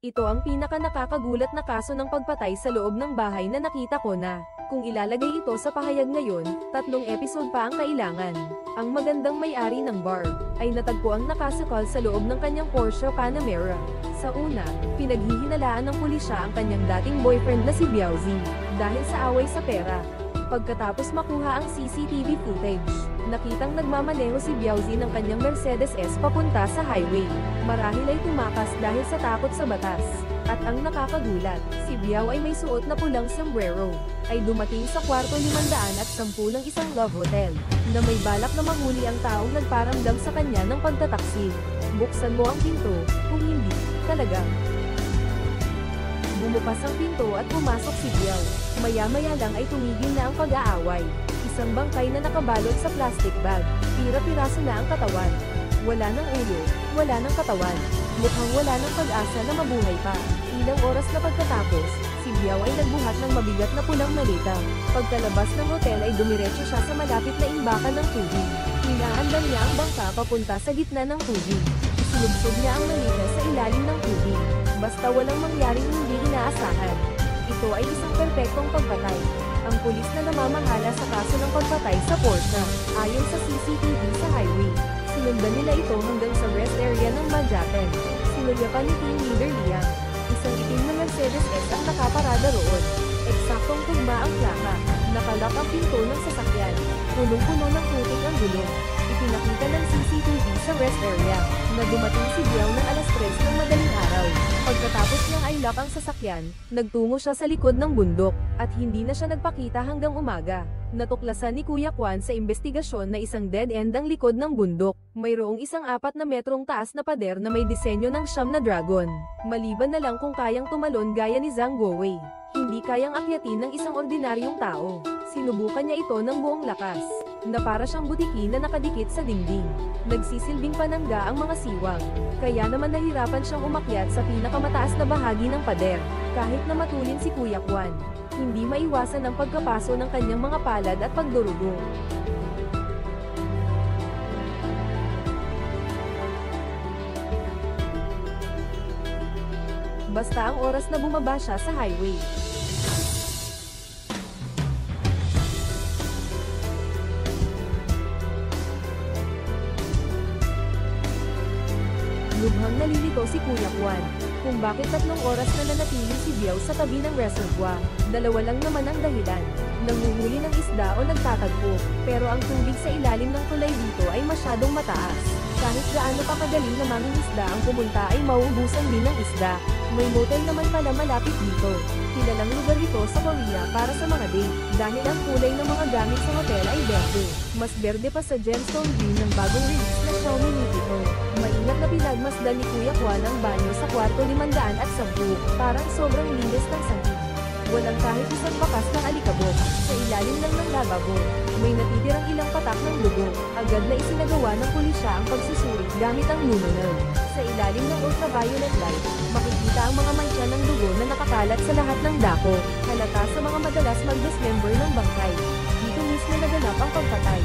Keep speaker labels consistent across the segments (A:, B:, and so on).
A: Ito ang pinaka nakakagulat na kaso ng pagpatay sa loob ng bahay na nakita ko na. Kung ilalagay ito sa pahayag ngayon, 3 episode pa ang kailangan. Ang magandang may-ari ng bar, ay natagpuang nakasakal sa loob ng kanyang Porsche Panamera. Sa una, pinaghihinalaan ng pulisya ang kanyang dating boyfriend na si Biaozi, dahil sa away sa pera. Pagkatapos makuha ang CCTV footage, nakitang nagmamaneho si Biaozi ng kanyang Mercedes S papunta sa highway. Marahil ay tumakas dahil sa takot sa batas. At ang nakakagulat, si Biao ay may suot na pulang sombrero, ay dumating sa kwarto 510 ng isang love hotel, na may balak na mahuli ang taong nagparamdam sa kanya ng pagtataksil. Buksan mo ang pinto, kung hindi, talagang. Bumukas ang pinto at pumasok si Biao. Maya-maya lang ay tumigil na ang pag-aaway. Isang bangkay na nakabalot sa plastic bag. Pira-piraso na ang katawan. Wala ng ulo, wala ng katawan. Mukhang wala ng pag-asa na mabuhay pa. Ilang oras na pagkatapos, si Biao ay nagbuhat ng mabigat na pulang malita. Pagkalabas ng hotel ay dumiretso siya sa malapit na imbakan ng tubig. Hinaandam niya ang bangka papunta sa gitna ng tubig. Isulubsob niya ang malita sa ilalim ng tubig. Basta walang mangyaring hindi inaasahan. Ito ay isang perpektong pagpatay. Ang pulis na namamahala sa kaso ng pagpatay sa Porsche, ayon sa CCTV sa highway. Sinundan nila ito hanggang sa rest area ng Manhattan. Sinulyapan ni team leader Liang. Isang itim na Mercedes S ang nakaparada roon. Eksaktong tugma ang plaka. Nakalak ang pinto ng sasakyan. Punong-puno ng putik ang gulong. Ipinakita ng CCTV sa rest area, na dumating si Biao ng alas 3 ng madaling araw. Pagkatapos niyang i-lock ang sasakyan, nagtungo siya sa likod ng bundok, at hindi na siya nagpakita hanggang umaga. Natuklasan ni Kuya Kwan sa investigasyon na isang dead end ang likod ng bundok. Mayroong isang 4 na metrong taas na pader na may disenyo ng siyam na dragon. Maliban na lang kung kayang tumalon gaya ni Zhang Guowei, hindi kayang akyatin ng isang ordinaryong tao. Sinubukan niya ito ng buong lakas, na para siyang butiki na nakadikit sa dingding. Nagsisilbing panangga ang mga siwang, kaya naman nahirapan siyang umakyat sa pinakamataas na bahagi ng pader. Kahit na matulin si Kuya Kwan, hindi maiwasan ang pagkapaso ng kanyang mga palad at pagdurugo. Basta ang oras na bumaba siya sa highway. Lubhang nalilito si Kuya Kwan, kung bakit 3 oras na nanatili si Biao sa tabi ng reservoir. Dalawa lang naman ang dahilan, nanguhuli ng isda o nagtatagpo, pero ang tubig sa ilalim ng tulay dito ay masyadong mataas. Kahit gaano pa kagaling na mangingisda ang pumunta ay mauubusan din ng isda. May motel naman pala malapit dito. Kilalang lugar ito sa Korea para sa mga date, dahil ang kulay ng mga gamit sa hotel ay berde. Mas berde pa sa gemstone green ng bagong release na Xiaomi Mi Pico. Maingat na pinagmasdan ni Kuya Kwan ang banyo sa kwarto 510, parang sobrang linis ng sahig. Walang kahit isang bakas ng alikabok. Sa ilalim lang ng lababo, may natitirang ilang patak ng dugo. Agad na isinagawa ng pulisya ang pagsusuri gamit ang luminol. Sa ilalim ng ultraviolet light, makikita ang mga mantsa ng dugo na nakakalat sa lahat ng dako. Halata sa mga madalas mag-dismember ng bangkay. Dito mismo naganap ang pagpatay.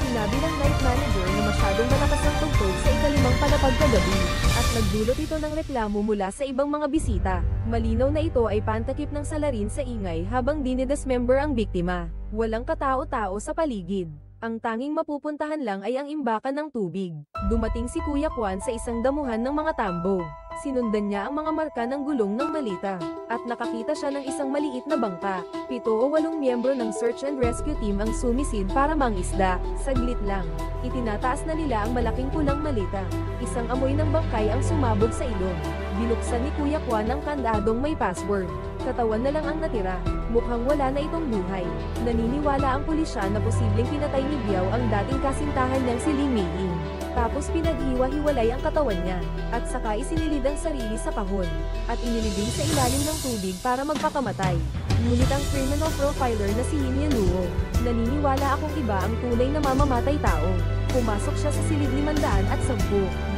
A: Sinabi ng night manager na masyadong malakas ang tugtog sa ika-5 palapag kagabi, at nagdulot ito ng reklamo mula sa ibang mga bisita. Malinaw na ito ay pantakip ng salarin sa ingay habang dinidismember ang biktima. Walang katao-tao sa paligid. Ang tanging mapupuntahan lang ay ang imbakan ng tubig. Dumating si Kuya Kwan sa isang damuhan ng mga tambo. Sinundan niya ang mga marka ng gulong ng malita, at nakakita siya ng isang maliit na bangka. 7 o 8 miyembro ng search and rescue team ang sumisid para mangisda. Saglit lang, itinataas na nila ang malaking pulang malita. Isang amoy ng bangkay ang sumabog sa ilong. Binuksan ni Kuya Kwan ang kandadong may password. Katawan na lang ang natira. Mukhang wala na itong buhay. Naniniwala ang pulisya na posibleng pinatay ni Biao ang dating kasintahan niyang si Lee Mei-in. Tapos pinaghiwa-hiwalay ang katawan niya, at saka isinilid ang sarili sa kahon, at inilibing sa ilalim ng tubig para magpakamatay. Ngunit ang criminal profiler na si Yin Yanuo, naniniwala akong iba ang tunay na mamamatay tao. Pumasok siya sa silid 510,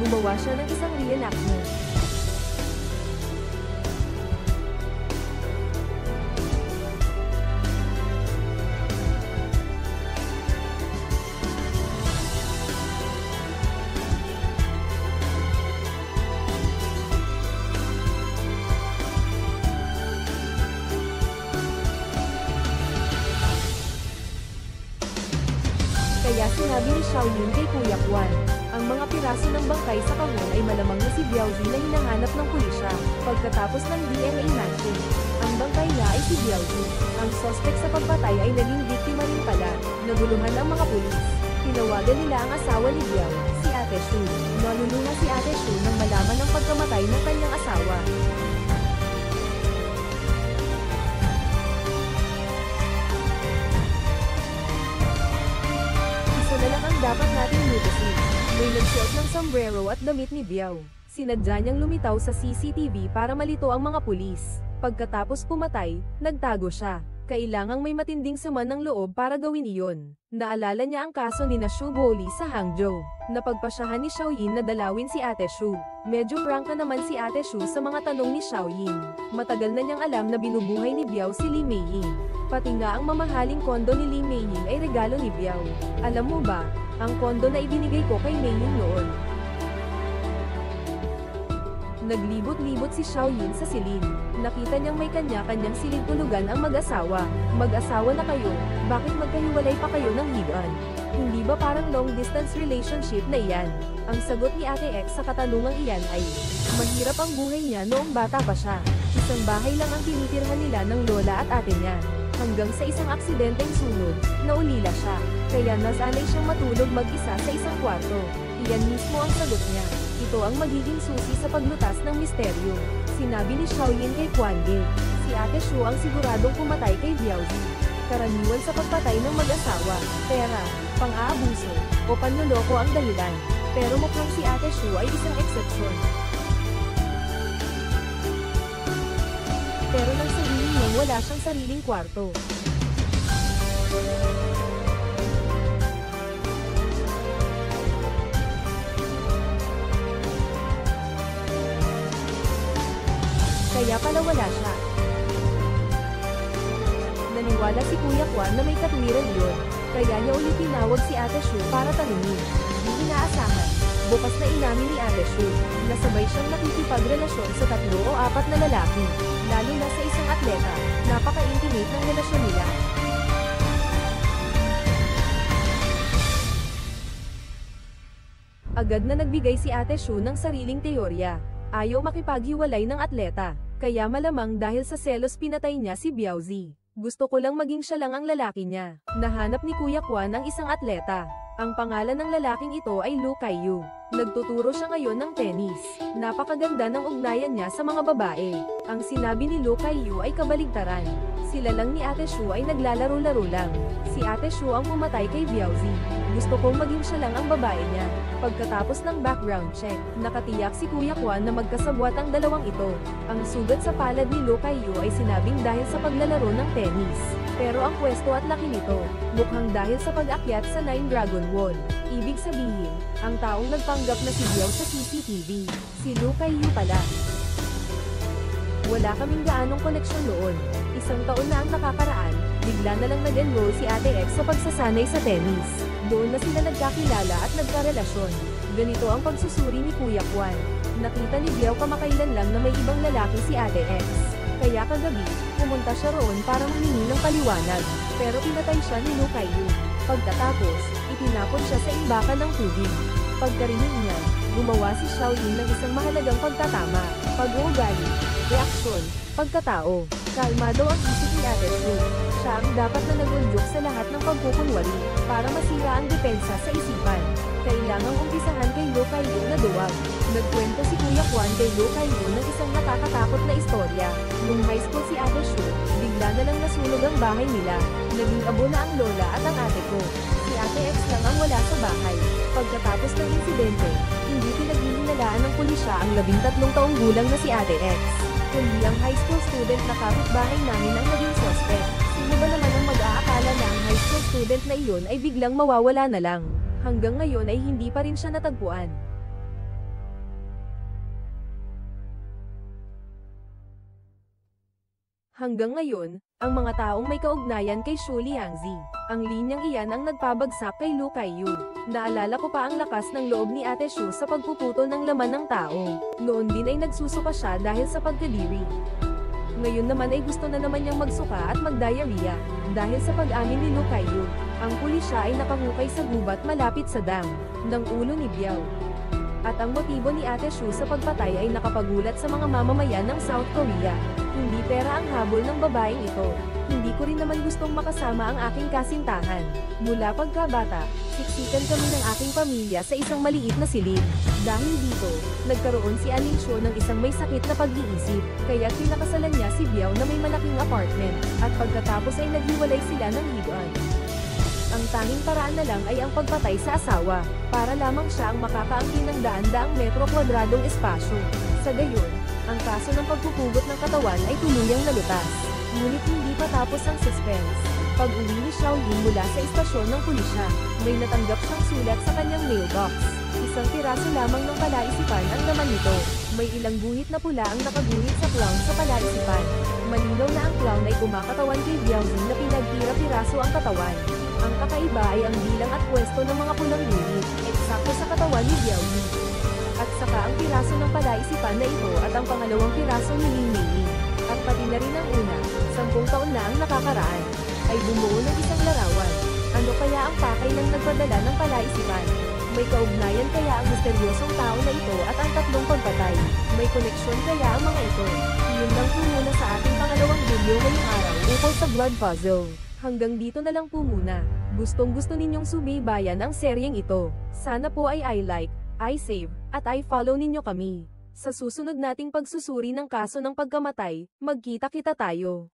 A: gumawa siya ng isang reenactment. sinabi ni Xiaoyin kay Kuya Kwan. Ang mga piraso ng bangkay sa kahon ay malamang na si Biaozi na hinahanap ng pulisya. Pagkatapos ng DNA matching, ang bangkay niya ay si Biaozi. Ang sospek sa pagpatay ay naging biktima rin pala. Naguluhan ang mga pulis. Tinawagan nila ang asawa ni Biao, si Ate Shu. Naluluha si Ate Shu nang malaman ang pagkamatay ng kanyang asawa. Isa na lang ang dapat nating noticein. May nagsuot ng sombrero at damit ni Biao. Sinadya niyang lumitaw sa CCTV para malito ang mga pulis. Pagkatapos pumatay, nagtago siya. Kailangang may matinding sama ng loob para gawin iyon. Naalala niya ang kaso ni na Shu Guoli sa Hangzhou. Napagpasyahan ni Xiaoyin na dalawin si Ate Shu. Medyo prangka naman si Ate Shu sa mga tanong ni Xiaoyin. Matagal na niyang alam na binubuhay ni Biao si Li Meiying. Pati nga ang mamahaling kondo ni Li Meiying ay regalo ni Biao. Alam mo ba, ang kondo na ibinigay ko kay Meiying noon. Naglibot-libot si Xiaoyin sa silid. Nakita niyang may kanya-kanyang silid tulugan ang mag-asawa. Mag-asawa na kayo, bakit magkahiwalay pa kayo ng higaan? Hindi ba parang long-distance relationship na iyan? Ang sagot ni Ate X sa katanungang iyan ay, mahirap ang buhay niya noong bata pa siya. Isang bahay lang ang tinitirhan nila ng lola at ate niya. Hanggang sa isang aksidenteng sunod, naulila siya. Kaya nasanay siyang matulog mag-isa sa isang kwarto. Iyan mismo ang sagot niya. Ito ang magiging susi sa paglutas ng misteryo. Sinabi ni Xiaoyin kay Quan Ge. Si Ate Shu ang siguradong pumatay kay Biaozi. Karaniwan sa pagpatay ng mag-asawa, pera, pang-aabuso, o panloloko ang dahilan. Pero mukhang si Ate Shu ay isang eksepsyon. Pero nang sabihin niyang wala siyang sariling kwarto. Kaya pala wala siya. Naniwala si Kuya Kwan na may katwiran yun, kaya niya ulit tinawag si Ate Shu para tanungin. Di inaasahan, bukas na inamin ni Ate Shu, na sabay siyang nakikipagrelasyon sa 3 o 4 na lalaki, lalo na sa isang atleta. Napaka-intimate ng relasyon nila. Agad na nagbigay si Ate Shu ng sariling teorya. Ayaw makipaghiwalay ng atleta. Kaya malamang dahil sa selos pinatay niya si Biaozi. Gusto ko lang maging siya lang ang lalaki niya. Nahanap ni Kuya Kwan ang isang atleta. Ang pangalan ng lalaking ito ay Lu Kaiyu. Nagtuturo siya ngayon ng tennis. Napakaganda ng ugnayan niya sa mga babae. Ang sinabi ni Lu Kaiyu ay kabaligtaran. Sila lang ni Ate Shu ay naglalaro-laro lang. Si Ate Shu ang pumatay kay Biaozi. Gusto kong maging siya lang ang babae niya. Pagkatapos ng background check, nakatiyak si Kuya Kwan na magkasabwat ang dalawang ito. Ang sugat sa palad ni Lu Kaiyu ay sinabing dahil sa paglalaro ng tennis. Pero ang pwesto at laki nito, mukhang dahil sa pag-akyat sa 9 Dragon Wall. Ibig sabihin, ang taong nagpanggap na si Biao sa CCTV, si Lu Kaiyu pala. Wala kaming gaanong koneksyon noon. Isang taon na ang nakakaraan, bigla na lang nag-enroll si Ate X sa pagsasanay sa tennis. Doon na sila nagkakilala at nagkarelasyon. Ganito ang pagsusuri ni Kuya Kwan. Nakita ni Biao kamakailan lang na may ibang lalaki si Ate X. Kaya kagabi, pumunta siya roon para humingi ng paliwanag. Pero pinatay siya ni Lu Kaiyu. Pagkatapos, itinapon siya sa imbakan ng tubig. Pagkarinig niya, gumawa si Xiaoyin ng isang mahalagang pagtatama, pag-uugali, reaksyon, pagkatao. Kalmado ang isip ni Ate Shu. Siya ang dapat na nagulyok sa lahat ng pagkukunwari, para masira ang depensa sa isipan. Kailangang umpisahan kay Lu Kaiyu na duwag. Nagkwento si Kuya Kwan kay Lu Kaiyu ng isang nakakatakot na istorya. Nung high school si Ate Shu, bigla na lang nasunog ang bahay nila. Naging abo na ang lola at ang ate ko. Si Ate X lang ang wala sa bahay. Pagkatapos ng insidente, hindi pinaghihinalaan ng pulisya ang 13 taong gulang na si Ate X. Kundi ang high school student na kapitbahay namin ang naging suspect. Sino ba naman ang mag-aakala na ang high school student na iyon ay biglang mawawala na lang? Hanggang ngayon ay hindi pa rin siya natagpuan. Hanggang ngayon, ang mga taong may kaugnayan kay Shu Liangzi, ang linyang iyan ang nagpabagsak kay Lu Kaiyu. Naalala ko pa ang lakas ng loob ni Ate Shu sa pagpuputol ng laman ng tao. Noon din ay nagsusuka siya dahil sa pagkadiri. Ngayon naman ay gusto na naman niyang magsuka at mag-diarrhea, dahil sa pag-amin ni Lu Kaiyu. Ang pulisya ay nakahukay sa gubat malapit sa dam ng ulo ni Biao. At ang motibo ni Ate Shu sa pagpatay ay nakapagulat sa mga mamamayan ng South Korea. Hindi pera ang habol ng babaeng ito. Hindi ko rin naman gustong makasama ang aking kasintahan. Mula pagkabata, siksikan kami ng aking pamilya sa isang maliit na silid. Dahil dito, nagkaroon si Aling Shu ng isang may sakit na pag-iisip, kaya't pinakasalan niya si Biao na may malaking apartment, at pagkatapos ay naghiwalay sila ng higaan. Ang tanging paraan na lang ay ang pagpatay sa asawa, para lamang siya ang makakaangkin ng daan-daang metro kwadradong espasyo. Sa gayon, ang kaso ng pagpupugot ng katawan ay tuluyang nalutas. Ngunit hindi pa tapos ang suspense. Pag-uwi ni Xiaoyin mula sa istasyon ng pulisya, may natanggap siyang sulat sa kanyang mailbox. Isang piraso lamang ng palaisipan ang laman nito. May ilang guhit na pula ang nakaguhit sa clown sa palaisipan. Malinaw na ang clown ay kumakatawan kay Biaozi na pinagtira-piraso ang katawan. Ang kakaiba ay ang bilang at pwesto ng mga pulang guhit, eksakto sa katawan ni Biaozi. At saka ang piraso ng palaisipan na ito at ang pangalawang piraso ni Ling Mei. At pati na rin ang una, 10 taon na ang nakakaraan, ay bumuo ng isang larawan. Ano kaya ang pakay ng nagpadala ng palaisipan? May kaugnayan kaya ang misteryosong tao na ito at ang tatlong pagpatay? May koneksyon kaya ang mga ito? Yun lang po muna sa ating pangalawang video ngayong araw ukol sa Blood Puzzle. Hanggang dito na lang po muna. Gustong gusto ninyong subaybayan ang seryeng ito. Sana po ay I-like, I-save, at I-follow ninyo kami. Sa susunod nating pagsusuri ng kaso ng pagkamatay, magkita-kita tayo.